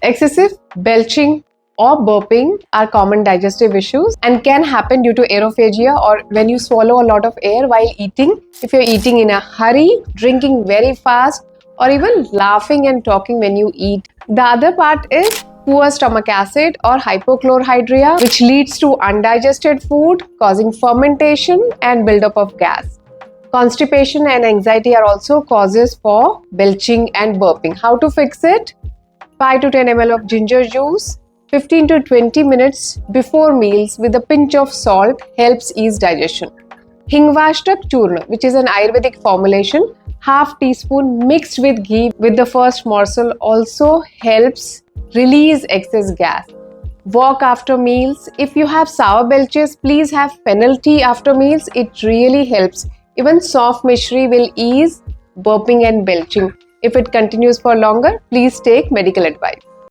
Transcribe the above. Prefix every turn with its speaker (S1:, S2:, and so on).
S1: Excessive belching or burping are common digestive issues and can happen due to aerophagia or when you swallow a lot of air while eating. If you're eating in a hurry, drinking very fast, or even laughing and talking when you eat. The other part is poor stomach acid or hypochlorhydria, which leads to undigested food, causing fermentation and buildup of gas. Constipation and anxiety are also causes for belching and burping. How to fix it? 5 to 10 ml of ginger juice, 15 to 20 minutes before meals with a pinch of salt helps ease digestion. Hingvashtak Churna, which is an Ayurvedic formulation, half teaspoon mixed with ghee with the first morsel also helps release excess gas. Walk after meals. If you have sour belches, please have fennel tea after meals. It really helps. Even soft mishri will ease burping and belching. If it continues for longer, please take medical advice.